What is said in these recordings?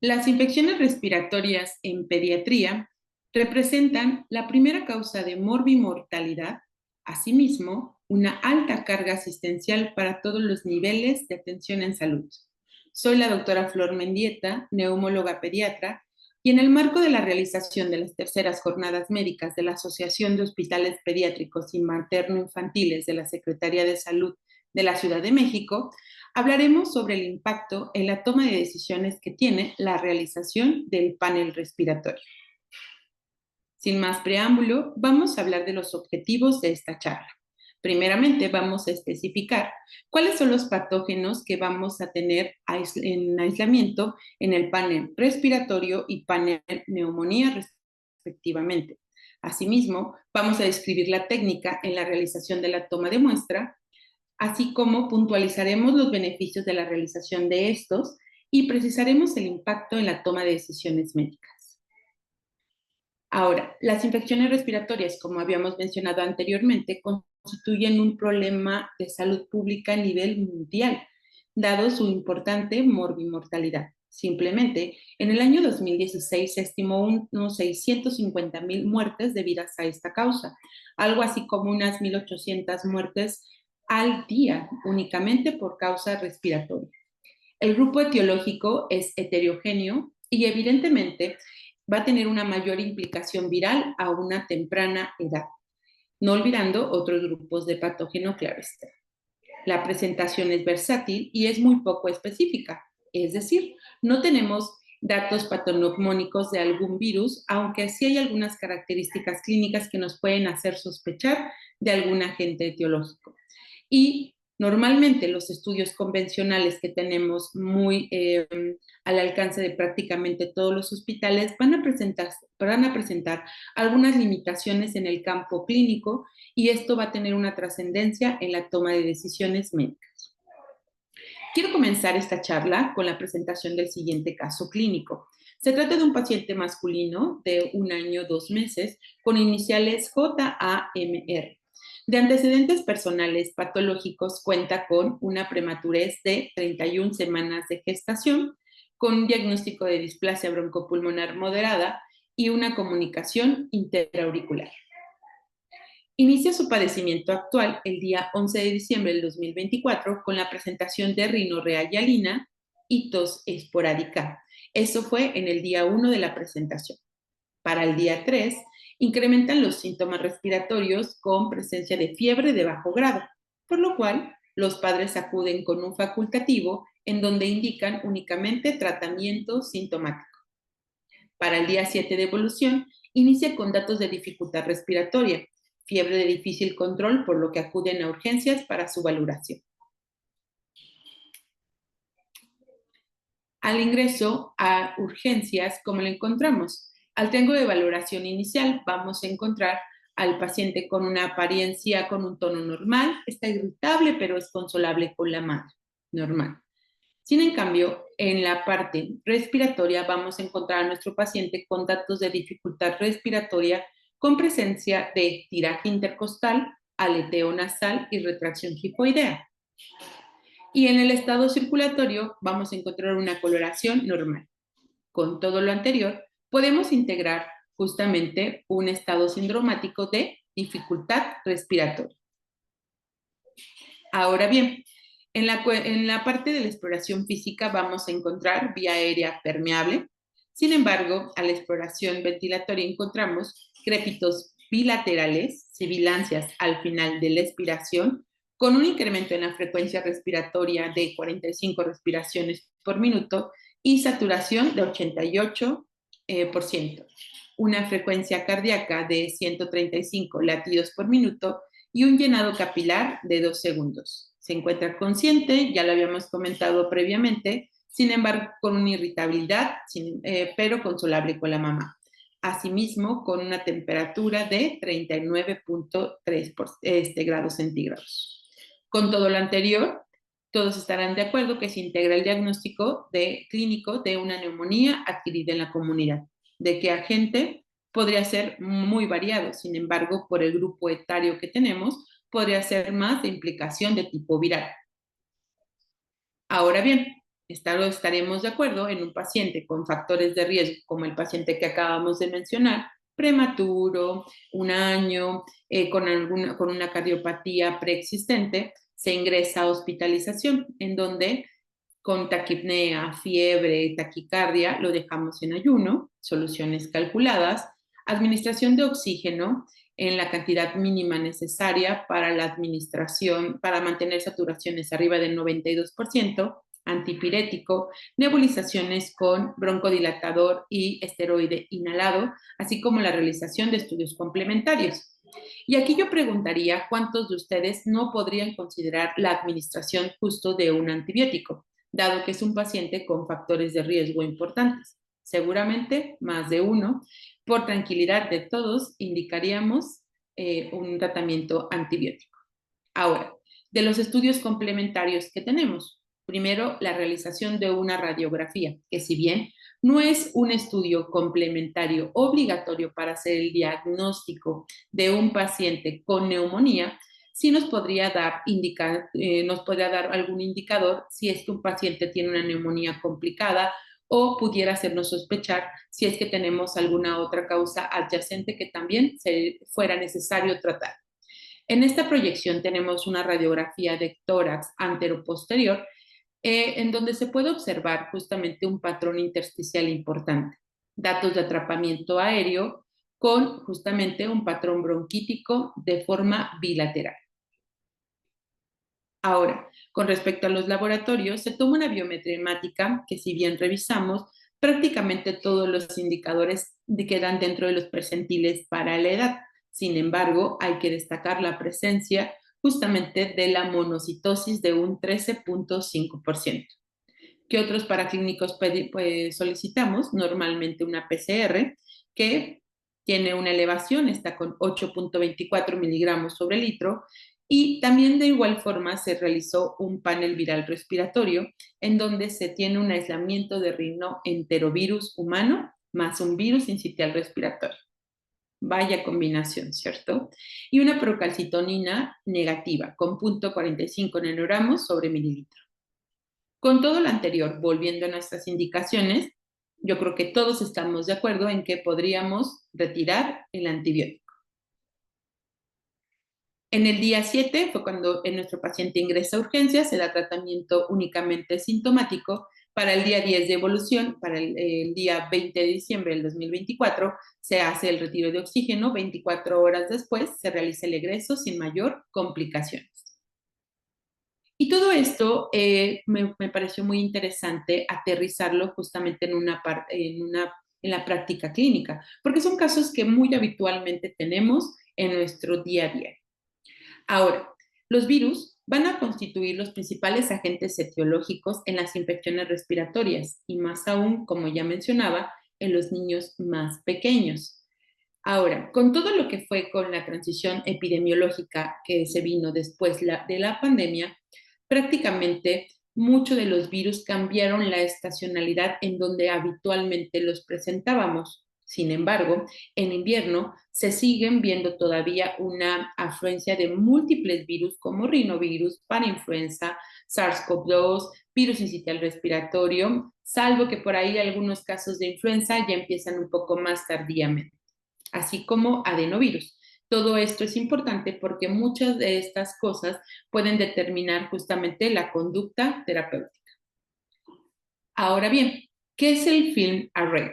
Las infecciones respiratorias en pediatría representan la primera causa de morbimortalidad, asimismo, una alta carga asistencial para todos los niveles de atención en salud. Soy la doctora Flor Mendieta, neumóloga pediatra, y en el marco de la realización de las terceras jornadas médicas de la Asociación de Hospitales Pediátricos y Materno-Infantiles de la Secretaría de Salud de la Ciudad de México, hablaremos sobre el impacto en la toma de decisiones que tiene la realización del panel respiratorio. Sin más preámbulo, vamos a hablar de los objetivos de esta charla. Primeramente, vamos a especificar cuáles son los patógenos que vamos a tener en aislamiento en el panel respiratorio y panel neumonía, respectivamente. Asimismo, vamos a describir la técnica en la realización de la toma de muestra, así como puntualizaremos los beneficios de la realización de estos y precisaremos el impacto en la toma de decisiones médicas. Ahora, las infecciones respiratorias, como habíamos mencionado anteriormente, constituyen un problema de salud pública a nivel mundial, dado su importante morbimortalidad. Simplemente, en el año 2016 se estimó unos 650,000 muertes debidas a esta causa, algo así como unas 1,800 muertes al día únicamente por causa respiratoria. El grupo etiológico es heterogéneo y evidentemente va a tener una mayor implicación viral a una temprana edad, no olvidando otros grupos de patógeno claro está. La presentación es versátil y es muy poco específica, es decir, no tenemos datos patognomónicos de algún virus, aunque sí hay algunas características clínicas que nos pueden hacer sospechar de algún agente etiológico. Y normalmente los estudios convencionales que tenemos muy al alcance de prácticamente todos los hospitales van a presentar algunas limitaciones en el campo clínico y esto va a tener una trascendencia en la toma de decisiones médicas. Quiero comenzar esta charla con la presentación del siguiente caso clínico. Se trata de un paciente masculino de 1 año 2 meses con iniciales JAMR. De antecedentes personales patológicos, cuenta con una prematurez de 31 semanas de gestación, con un diagnóstico de displasia broncopulmonar moderada y una comunicación interauricular. Inicia su padecimiento actual el día 11 de diciembre del 2024 con la presentación de rinorrea hialina y tos esporádica. Eso fue en el día 1 de la presentación. Para el día 3, incrementan los síntomas respiratorios con presencia de fiebre de bajo grado, por lo cual los padres acuden con un facultativo en donde indican únicamente tratamiento sintomático. Para el día 7 de evolución, inicia con datos de dificultad respiratoria, fiebre de difícil control, por lo que acuden a urgencias para su valoración. Al ingreso a urgencias, ¿cómo lo encontramos? Al triángulo de valoración inicial vamos a encontrar al paciente con una apariencia con un tono normal, está irritable pero es consolable con la madre, normal. Sin en cambio, en la parte respiratoria vamos a encontrar a nuestro paciente con datos de dificultad respiratoria con presencia de tiraje intercostal, aleteo nasal y retracción hipoidea. Y en el estado circulatorio vamos a encontrar una coloración normal. Con todo lo anterior, podemos integrar justamente un estado sindromático de dificultad respiratoria. Ahora bien, en la parte de la exploración física vamos a encontrar vía aérea permeable. Sin embargo, a la exploración ventilatoria encontramos crépitos bilaterales, sibilancias al final de la expiración, con un incremento en la frecuencia respiratoria de 45 respiraciones por minuto y saturación de 88%, una frecuencia cardíaca de 135 latidos por minuto y un llenado capilar de 2 segundos. Se encuentra consciente, ya lo habíamos comentado previamente, sin embargo con una irritabilidad, pero consolable con la mamá. Asimismo, con una temperatura de 39,3 grados centígrados. Con todo lo anterior, todos estarán de acuerdo que se integra el diagnóstico clínico de una neumonía adquirida en la comunidad. ¿De qué agente? Podría ser muy variado, sin embargo, por el grupo etario que tenemos, podría ser más de implicación de tipo viral. Ahora bien, Estaremos de acuerdo en un paciente con factores de riesgo, como el paciente que acabamos de mencionar, prematuro, un año, con una cardiopatía preexistente, se ingresa a hospitalización, en donde con taquipnea, fiebre, taquicardia, lo dejamos en ayuno, soluciones calculadas, administración de oxígeno en la cantidad mínima necesaria para la administración, para mantener saturaciones arriba del 92%, antipirético, nebulizaciones con broncodilatador y esteroide inhalado, así como la realización de estudios complementarios. Y aquí yo preguntaría cuántos de ustedes no podrían considerar la administración justo de un antibiótico, dado que es un paciente con factores de riesgo importantes. Seguramente más de uno. Por tranquilidad de todos, indicaríamos un tratamiento antibiótico. Ahora, de los estudios complementarios que tenemos, primero la realización de una radiografía, que si bien no es un estudio complementario obligatorio para hacer el diagnóstico de un paciente con neumonía, sí nos podría dar algún indicador si es que un paciente tiene una neumonía complicada o pudiera hacernos sospechar si es que tenemos alguna otra causa adyacente que también fuera necesario tratar. En esta proyección tenemos una radiografía de tórax anteroposterior en donde se puede observar justamente un patrón intersticial importante, datos de atrapamiento aéreo con justamente un patrón bronquítico de forma bilateral. Ahora, con respecto a los laboratorios, se toma una biometría hemática que si bien revisamos, prácticamente todos los indicadores quedan dentro de los percentiles para la edad. Sin embargo, hay que destacar la presencia justamente de la monocitosis de un 13.5%. ¿Qué otros paraclínicos pues, solicitamos? Normalmente una PCR que tiene una elevación, está con 8.24 miligramos sobre litro, y también de igual forma se realizó un panel viral respiratorio en donde se tiene un aislamiento de rinoenterovirus humano más un virus sincitial respiratorio. Vaya combinación, ¿cierto? Y una procalcitonina negativa con 0.45 nanogramos sobre mililitro. Con todo lo anterior, volviendo a nuestras indicaciones, yo creo que todos estamos de acuerdo en que podríamos retirar el antibiótico. En el día 7 fue cuando nuestro paciente ingresa a urgencias, se da tratamiento únicamente sintomático. Para el día 10 de evolución, para el día 20 de diciembre del 2024, se hace el retiro de oxígeno. 24 horas después se realiza el egreso sin mayor complicaciones. Y todo esto me pareció muy interesante aterrizarlo justamente en la práctica clínica, porque son casos que muy habitualmente tenemos en nuestro día a día. Ahora, los virus van a constituir los principales agentes etiológicos en las infecciones respiratorias y más aún, como ya mencionaba, en los niños más pequeños. Ahora, con todo lo que fue con la transición epidemiológica que se vino después de la pandemia, prácticamente muchos de los virus cambiaron la estacionalidad en donde habitualmente los presentábamos. Sin embargo, en invierno se siguen viendo todavía una afluencia de múltiples virus como rinovirus, parainfluenza, SARS-CoV-2, virus sincitial respiratorio, salvo que por ahí algunos casos de influenza ya empiezan un poco más tardíamente, así como adenovirus. Todo esto es importante porque muchas de estas cosas pueden determinar justamente la conducta terapéutica. Ahora bien, ¿qué es el Film Array?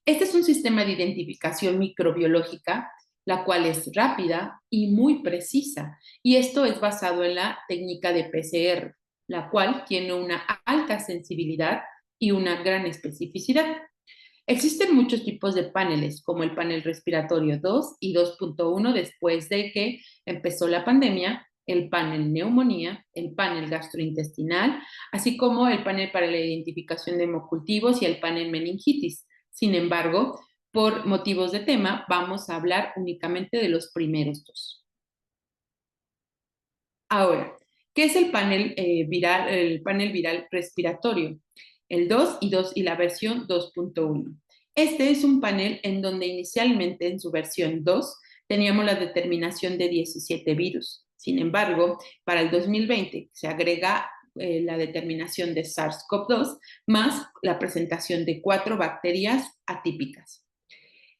Este es un sistema de identificación microbiológica, la cual es rápida y muy precisa, y esto es basado en la técnica de PCR, la cual tiene una alta sensibilidad y una gran especificidad. Existen muchos tipos de paneles, como el panel respiratorio 2 y 2.1 después de que empezó la pandemia, el panel neumonía, el panel gastrointestinal, así como el panel para la identificación de hemocultivos y el panel meningitis. Sin embargo, por motivos de tema, vamos a hablar únicamente de los primeros dos. Ahora, ¿qué es el panel viral respiratorio? El 2 y la versión 2.1. Este es un panel en donde inicialmente en su versión 2 teníamos la determinación de 17 virus. Sin embargo, para el 2020 se agrega la determinación de SARS-CoV-2 más la presentación de 4 bacterias atípicas.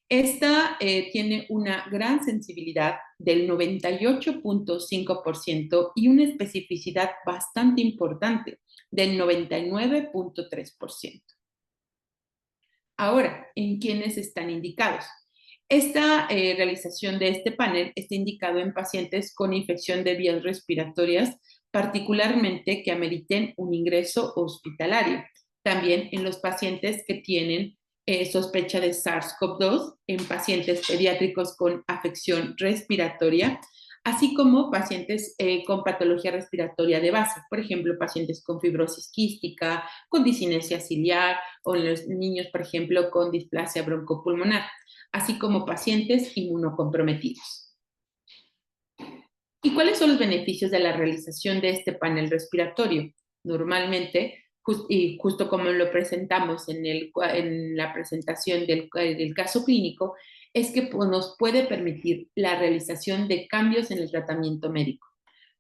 Esta tiene una gran sensibilidad del 98.5% y una especificidad bastante importante del 99.3%. Ahora, ¿en quiénes están indicados? Esta realización de este panel está indicado en pacientes con infección de vías respiratorias, particularmente que ameriten un ingreso hospitalario. También en los pacientes que tienen sospecha de SARS-CoV-2, en pacientes pediátricos con afección respiratoria, así como pacientes con patología respiratoria de base, por ejemplo, pacientes con fibrosis quística, con discinesia ciliar o los niños, por ejemplo, con displasia broncopulmonar, así como pacientes inmunocomprometidos. ¿Y cuáles son los beneficios de la realización de este panel respiratorio? Normalmente, y justo como lo presentamos en la presentación del caso clínico, es que nos puede permitir la realización de cambios en el tratamiento médico.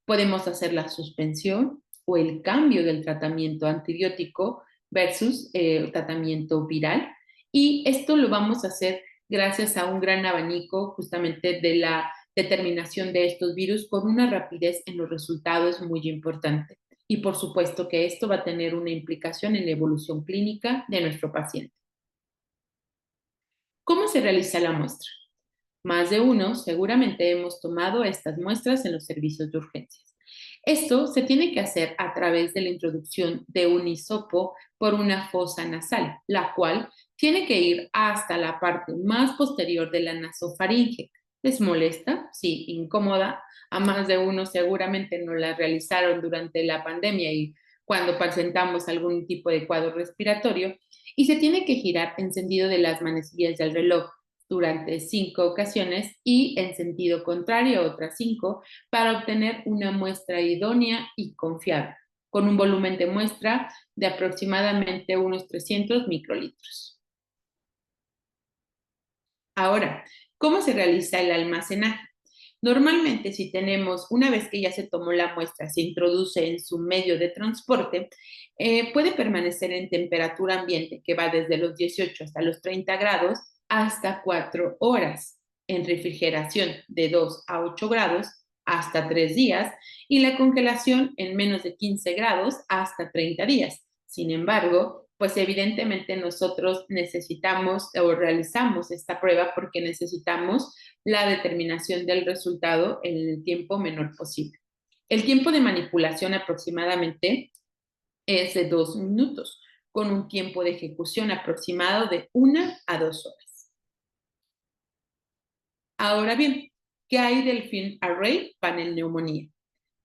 Podemos hacer la suspensión o el cambio del tratamiento antibiótico versus el tratamiento viral. Y esto lo vamos a hacer gracias a un gran abanico justamente de la determinación de estos virus con una rapidez en los resultados muy importante. Y por supuesto que esto va a tener una implicación en la evolución clínica de nuestro paciente. ¿Cómo se realiza la muestra? Más de uno seguramente hemos tomado estas muestras en los servicios de urgencias. Esto se tiene que hacer a través de la introducción de un hisopo por una fosa nasal, la cual tiene que ir hasta la parte más posterior de la nasofaringe. ¿Les molesta? Sí, incómoda. A más de uno seguramente no la realizaron durante la pandemia y cuando presentamos algún tipo de cuadro respiratorio, y se tiene que girar en sentido de las manecillas del reloj durante 5 ocasiones y en sentido contrario otras 5 para obtener una muestra idónea y confiable, con un volumen de muestra de aproximadamente unos 300 microlitros. Ahora, ¿cómo se realiza el almacenaje? Normalmente, si tenemos, una vez que ya se tomó la muestra, se introduce en su medio de transporte, puede permanecer en temperatura ambiente, que va desde los 18 hasta los 30 grados, hasta 4 horas, en refrigeración de 2 a 8 grados hasta 3 días, y la congelación en menos de 15 grados hasta 30 días. Sin embargo, pues evidentemente nosotros necesitamos o realizamos esta prueba porque necesitamos la determinación del resultado en el tiempo menor posible. El tiempo de manipulación aproximadamente es de 2 minutos, con un tiempo de ejecución aproximado de 1 a 2 horas. Ahora bien, ¿qué hay del Field Array Panel Neumonía?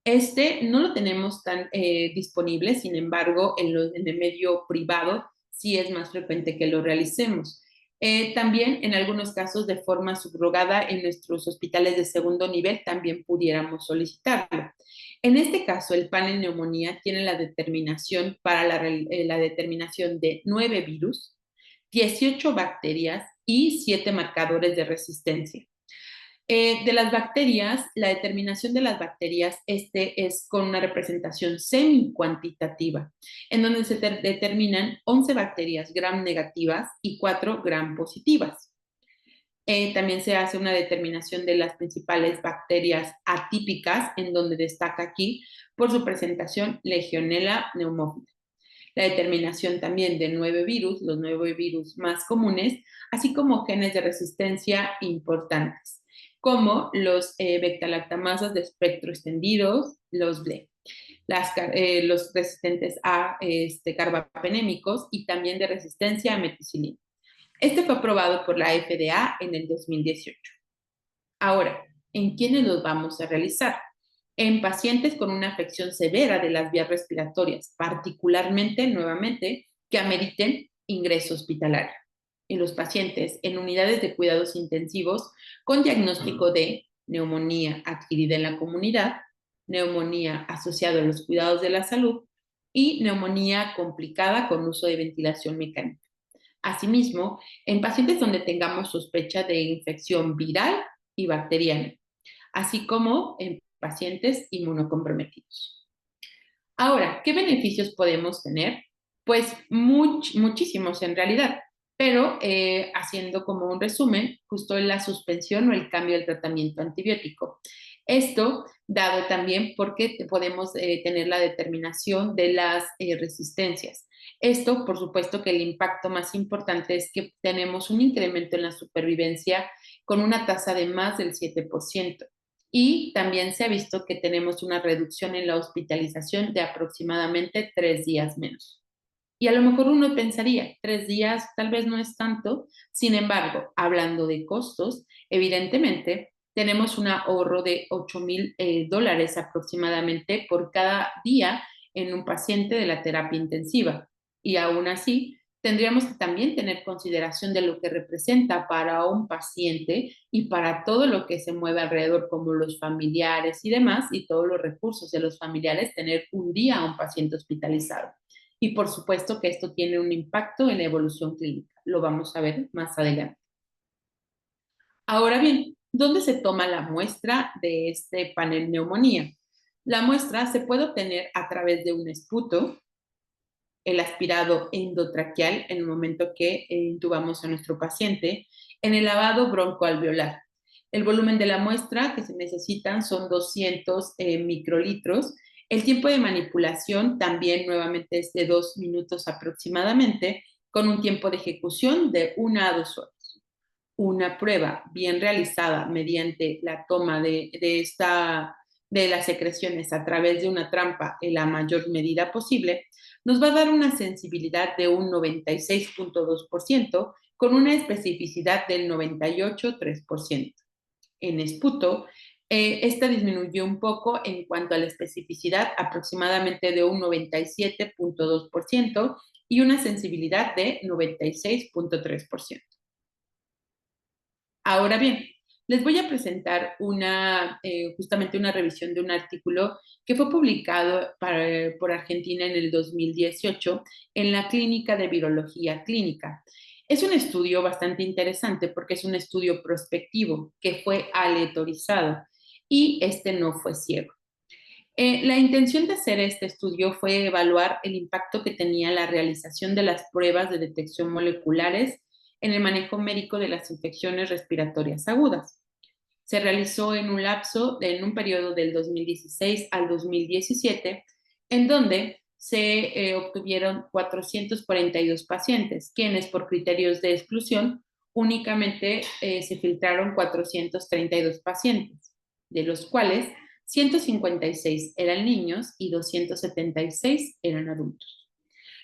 Este no lo tenemos tan disponible, sin embargo, en el medio privado sí es más frecuente que lo realicemos. También en algunos casos de forma subrogada en nuestros hospitales de segundo nivel también pudiéramos solicitarlo. En este caso, el panel neumonía tiene la determinación para la determinación de 9 virus, 18 bacterias y 7 marcadores de resistencia. De las bacterias, la determinación de las bacterias es con una representación semi-cuantitativa, en donde se determinan 11 bacterias gram negativas y 4 gram positivas. También se hace una determinación de las principales bacterias atípicas, en donde destaca aquí por su presentación Legionella pneumophila. La determinación también de 9 virus, los 9 virus más comunes, así como genes de resistencia importantes, como los beta-lactamases de espectro extendido, los BLE, los resistentes a carbapenémicos y también de resistencia a meticilina. Este fue aprobado por la FDA en el 2018. Ahora, ¿en quiénes los vamos a realizar? En pacientes con una afección severa de las vías respiratorias, particularmente, nuevamente, que ameriten ingreso hospitalario. En los pacientes en unidades de cuidados intensivos con diagnóstico de neumonía adquirida en la comunidad, neumonía asociada a los cuidados de la salud y neumonía complicada con uso de ventilación mecánica. Asimismo, en pacientes donde tengamos sospecha de infección viral y bacteriana, así como en pacientes inmunocomprometidos. Ahora, ¿qué beneficios podemos tener? Pues muchísimos en realidad, pero haciendo como un resumen, justo en la suspensión o el cambio del tratamiento antibiótico. Esto dado también porque podemos tener la determinación de las resistencias. Esto, por supuesto, que el impacto más importante es que tenemos un incremento en la supervivencia con una tasa de más del 7%. Y también se ha visto que tenemos una reducción en la hospitalización de aproximadamente 3 días menos. Y a lo mejor uno pensaría, 3 días tal vez no es tanto. Sin embargo, hablando de costos, evidentemente tenemos un ahorro de $8,000 aproximadamente por cada día en un paciente de la terapia intensiva. Y aún así, tendríamos que también tener consideración de lo que representa para un paciente y para todo lo que se mueve alrededor, como los familiares y demás, y todos los recursos de los familiares, tener un día a un paciente hospitalizado. Y por supuesto que esto tiene un impacto en la evolución clínica. Lo vamos a ver más adelante. Ahora bien, ¿dónde se toma la muestra de este panel neumonía? La muestra se puede obtener a través de un esputo, el aspirado endotraqueal en el momento que intubamos a nuestro paciente, en el lavado broncoalveolar. El volumen de la muestra que se necesitan son 200 microlitros. El tiempo de manipulación también nuevamente es de 2 minutos aproximadamente, con un tiempo de ejecución de 1 a 2 horas. Una prueba bien realizada mediante la toma de las secreciones a través de una trampa en la mayor medida posible, nos va a dar una sensibilidad de un 96,2% con una especificidad del 98,3%. En esputo, esta disminuyó un poco en cuanto a la especificidad, aproximadamente de un 97,2% y una sensibilidad de 96,3%. Ahora bien, les voy a presentar justamente una revisión de un artículo que fue publicado por Argentina en el 2018 en la Clínica de Virología Clínica. Es un estudio bastante interesante porque es un estudio prospectivo que fue aleatorizado y este no fue ciego. La intención de hacer este estudio fue evaluar el impacto que tenía la realización de las pruebas de detección moleculares en el manejo médico de las infecciones respiratorias agudas. Se realizó en un periodo del 2016 al 2017, en donde se obtuvieron 442 pacientes, quienes por criterios de exclusión únicamente se filtraron 432 pacientes, de los cuales 156 eran niños y 276 eran adultos.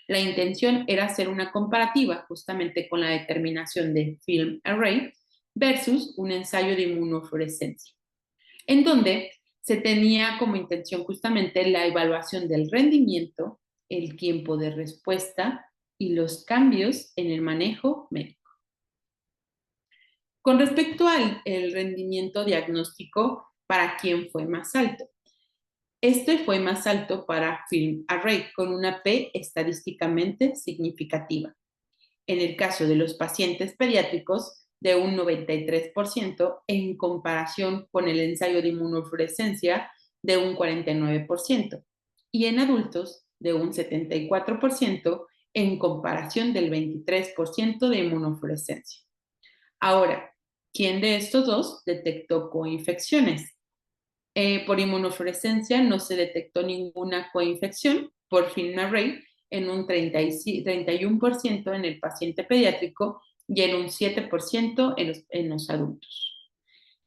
La intención era hacer una comparativa justamente con la determinación de film array versus un ensayo de inmunofluorescencia, en donde se tenía como intención justamente la evaluación del rendimiento, el tiempo de respuesta y los cambios en el manejo médico. Con respecto al rendimiento diagnóstico, ¿para quién fue más alto? Este fue más alto para Film Array, con una P estadísticamente significativa. En el caso de los pacientes pediátricos, de un 93% en comparación con el ensayo de inmunofluorescencia de un 49%, y en adultos de un 74% en comparación del 23% de inmunofluorescencia. Ahora, ¿quién de estos dos detectó coinfecciones? Por inmunofluorescencia no se detectó ninguna coinfección por film array en un 31% en el paciente pediátrico y en un 7% en los adultos.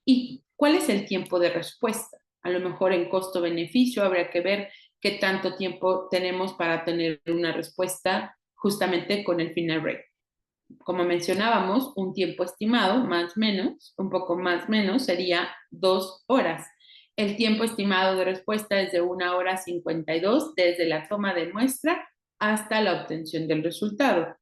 ¿Y cuál es el tiempo de respuesta? A lo mejor en costo-beneficio habría que ver qué tanto tiempo tenemos para tener una respuesta justamente con el film array. Como mencionábamos, un tiempo estimado, más o menos, un poco más o menos, sería 2 horas. El tiempo estimado de respuesta es de 1 hora 52 desde la toma de muestra hasta la obtención del resultado.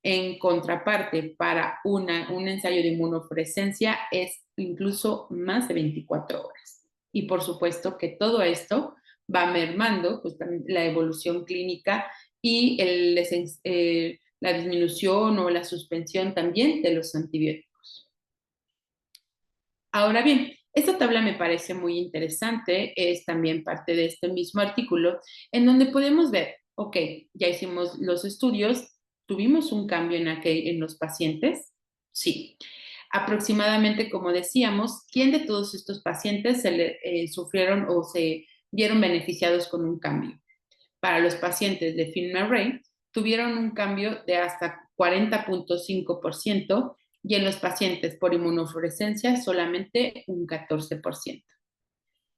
En contraparte, para un ensayo de inmunofluorescencia es incluso más de 24 horas. Y por supuesto que todo esto va mermando justamente la evolución clínica y la disminución o la suspensión también de los antibióticos. Ahora bien, Esta tabla me parece muy interesante, es también parte de este mismo artículo, en donde podemos ver, ok, ya hicimos los estudios, ¿tuvimos un cambio en los pacientes? Sí. Aproximadamente, como decíamos, ¿quién de todos estos pacientes sufrieron o se vieron beneficiados con un cambio? Para los pacientes de FilmArray, tuvieron un cambio de hasta 40.5% y en los pacientes por inmunofluorescencia solamente un 14%.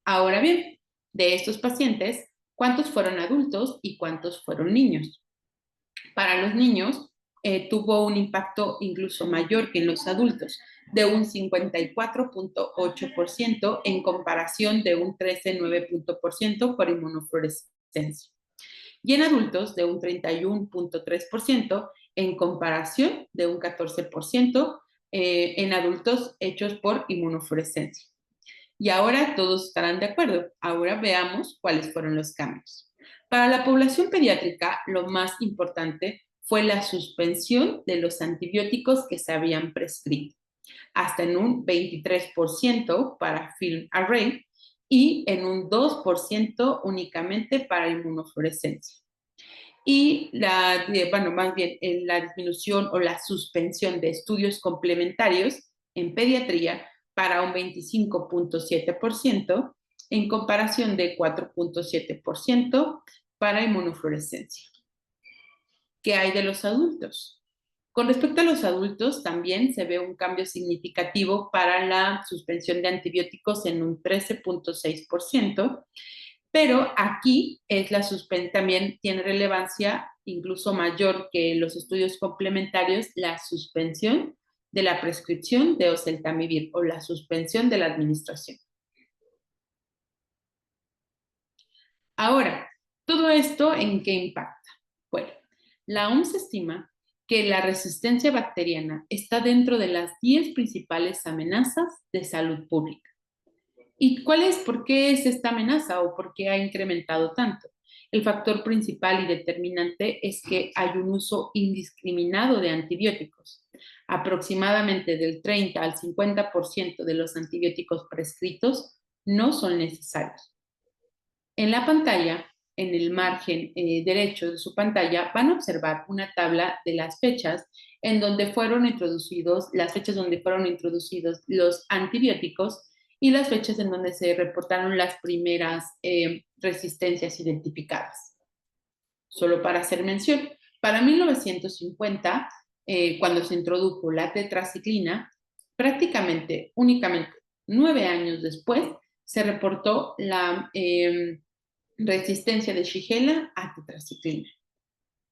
Ahora bien, de estos pacientes, ¿cuántos fueron adultos y cuántos fueron niños? Para los niños, tuvo un impacto incluso mayor que en los adultos, de un 54.8% en comparación de un 13.9% por inmunofluorescencia. Y en adultos, de un 31.3% en comparación de un 14% en adultos hechos por inmunofluorescencia. Y ahora todos estarán de acuerdo. Ahora veamos cuáles fueron los cambios. Para la población pediátrica, lo más importante fue la suspensión de los antibióticos que se habían prescrito, hasta en un 23% para FilmArray y en un 2% únicamente para inmunofluorescencia. Y más bien, en la disminución o la suspensión de estudios complementarios en pediatría para un 25.7% en comparación de 4.7% para inmunofluorescencia. ¿Qué hay de los adultos? Con respecto a los adultos, también se ve un cambio significativo para la suspensión de antibióticos en un 13.6%, pero aquí es también tiene relevancia incluso mayor que los estudios complementarios, la suspensión de la prescripción de oseltamivir o la suspensión de la administración. Ahora, ¿todo esto en qué impacta? Bueno, la OMS estima que la resistencia bacteriana está dentro de las 10 principales amenazas de salud pública. ¿Y por qué es esta amenaza o por qué ha incrementado tanto? El factor principal y determinante es que hay un uso indiscriminado de antibióticos. Aproximadamente del 30 al 50% de los antibióticos prescritos no son necesarios. En la pantalla, en el margen derecho de su pantalla, van a observar una tabla de las fechas en donde fueron introducidos, las fechas donde fueron introducidos los antibióticos y las fechas en donde se reportaron las primeras resistencias identificadas. Solo para hacer mención, para 1950, cuando se introdujo la tetraciclina, prácticamente únicamente 9 años después se reportó la resistencia de Shigella a tetraciclina.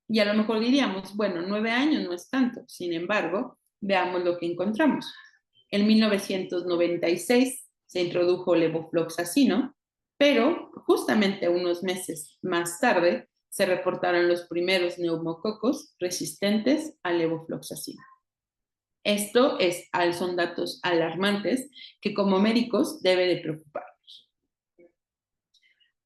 Y a lo mejor diríamos, bueno, 9 años no es tanto. Sin embargo, veamos lo que encontramos. En 1996 se introdujo levofloxacino, pero justamente unos meses más tarde se reportaron los primeros neumococos resistentes al levofloxacino. Son datos alarmantes que como médicos debe de preocupar.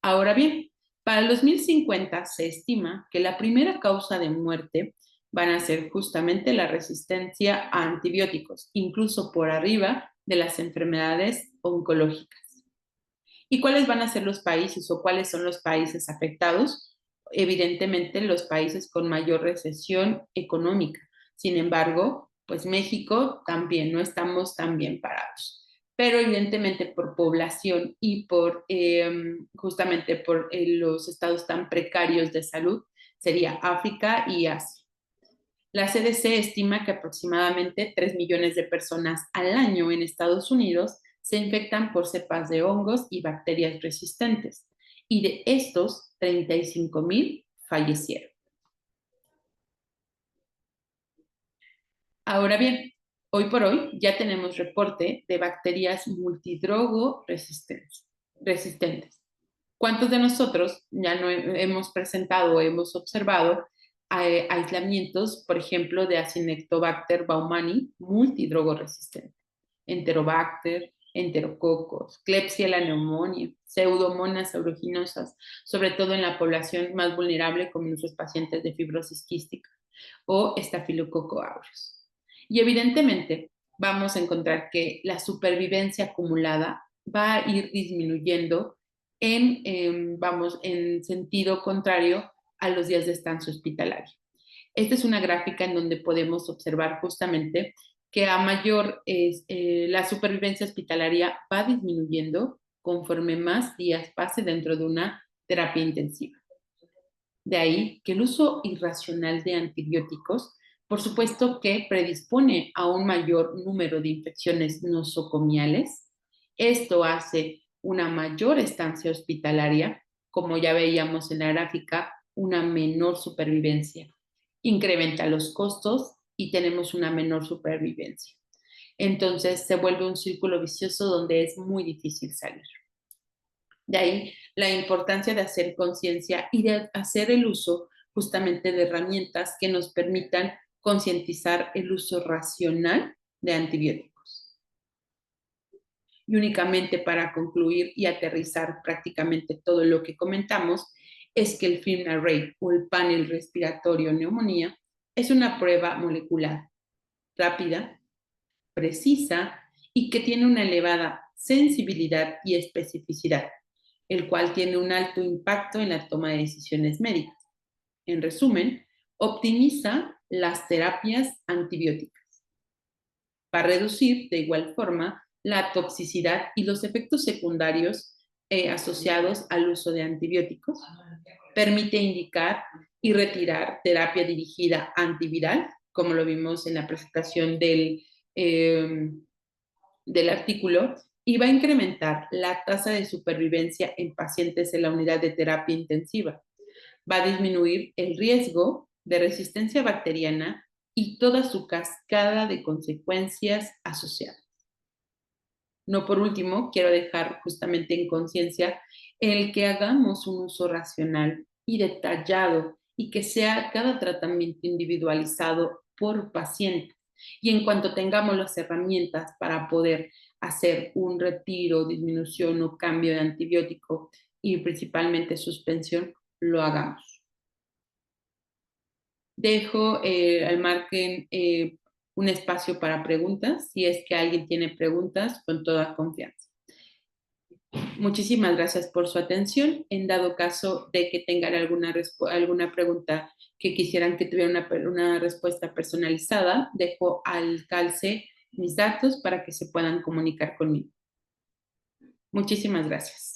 Ahora bien, para el 2050 se estima que la primera causa de muerte van a ser justamente la resistencia a antibióticos, incluso por arriba de las enfermedades oncológicas. ¿Y cuáles van a ser los países o cuáles son los países afectados? Evidentemente, los países con mayor recesión económica. Sin embargo, pues México también no estamos tan bien parados. Pero evidentemente por población y justamente por los estados tan precarios de salud, sería África y Asia. La CDC estima que aproximadamente 3 millones de personas al año en Estados Unidos se infectan por cepas de hongos y bacterias resistentes, y de estos, 35,000 fallecieron. Ahora bien, hoy por hoy ya tenemos reporte de bacterias multidrogo resistentes. ¿Cuántos de nosotros ya no hemos presentado o hemos observado aislamientos, por ejemplo, de Acinetobacter baumannii multidrogo resistente? Enterobacter, enterococos, Klebsiella pneumoniae, pseudomonas aeruginosas, sobre todo en la población más vulnerable como nuestros pacientes de fibrosis quística, o Staphylococcus aureus. Y evidentemente vamos a encontrar que la supervivencia acumulada va a ir disminuyendo en sentido contrario a los días de estancia hospitalaria. Esta es una gráfica en donde podemos observar justamente que a mayor la supervivencia hospitalaria va disminuyendo conforme más días pase dentro de una terapia intensiva. De ahí que el uso irracional de antibióticos, por supuesto que predispone a un mayor número de infecciones nosocomiales. Esto hace una mayor estancia hospitalaria, como ya veíamos en la gráfica, una menor supervivencia. Incrementa los costos y tenemos una menor supervivencia. Entonces se vuelve un círculo vicioso donde es muy difícil salir. De ahí la importancia de hacer conciencia y de hacer el uso justamente de herramientas que nos permitan concientizar el uso racional de antibióticos. Y únicamente para concluir y aterrizar prácticamente todo lo que comentamos, es que el FILM-Array o el panel respiratorio neumonía es una prueba molecular rápida, precisa y que tiene una elevada sensibilidad y especificidad, el cual tiene un alto impacto en la toma de decisiones médicas. En resumen, optimiza las terapias antibióticas para reducir de igual forma la toxicidad y los efectos secundarios asociados al uso de antibióticos. Permite indicar y retirar terapia dirigida antiviral, como lo vimos en la presentación del artículo, y va a incrementar la tasa de supervivencia en pacientes en la unidad de terapia intensiva. Va a disminuir el riesgo de resistencia bacteriana y toda su cascada de consecuencias asociadas. No por último, quiero dejar justamente en conciencia el que hagamos un uso racional y detallado y que sea cada tratamiento individualizado por paciente. Y en cuanto tengamos las herramientas para poder hacer un retiro, disminución o cambio de antibiótico y principalmente suspensión, lo hagamos. Dejo al margen un espacio para preguntas, si es que alguien tiene preguntas, con toda confianza. Muchísimas gracias por su atención. En dado caso de que tengan alguna pregunta que quisieran que tuviera una respuesta personalizada, dejo al calce mis datos para que se puedan comunicar conmigo. Muchísimas gracias.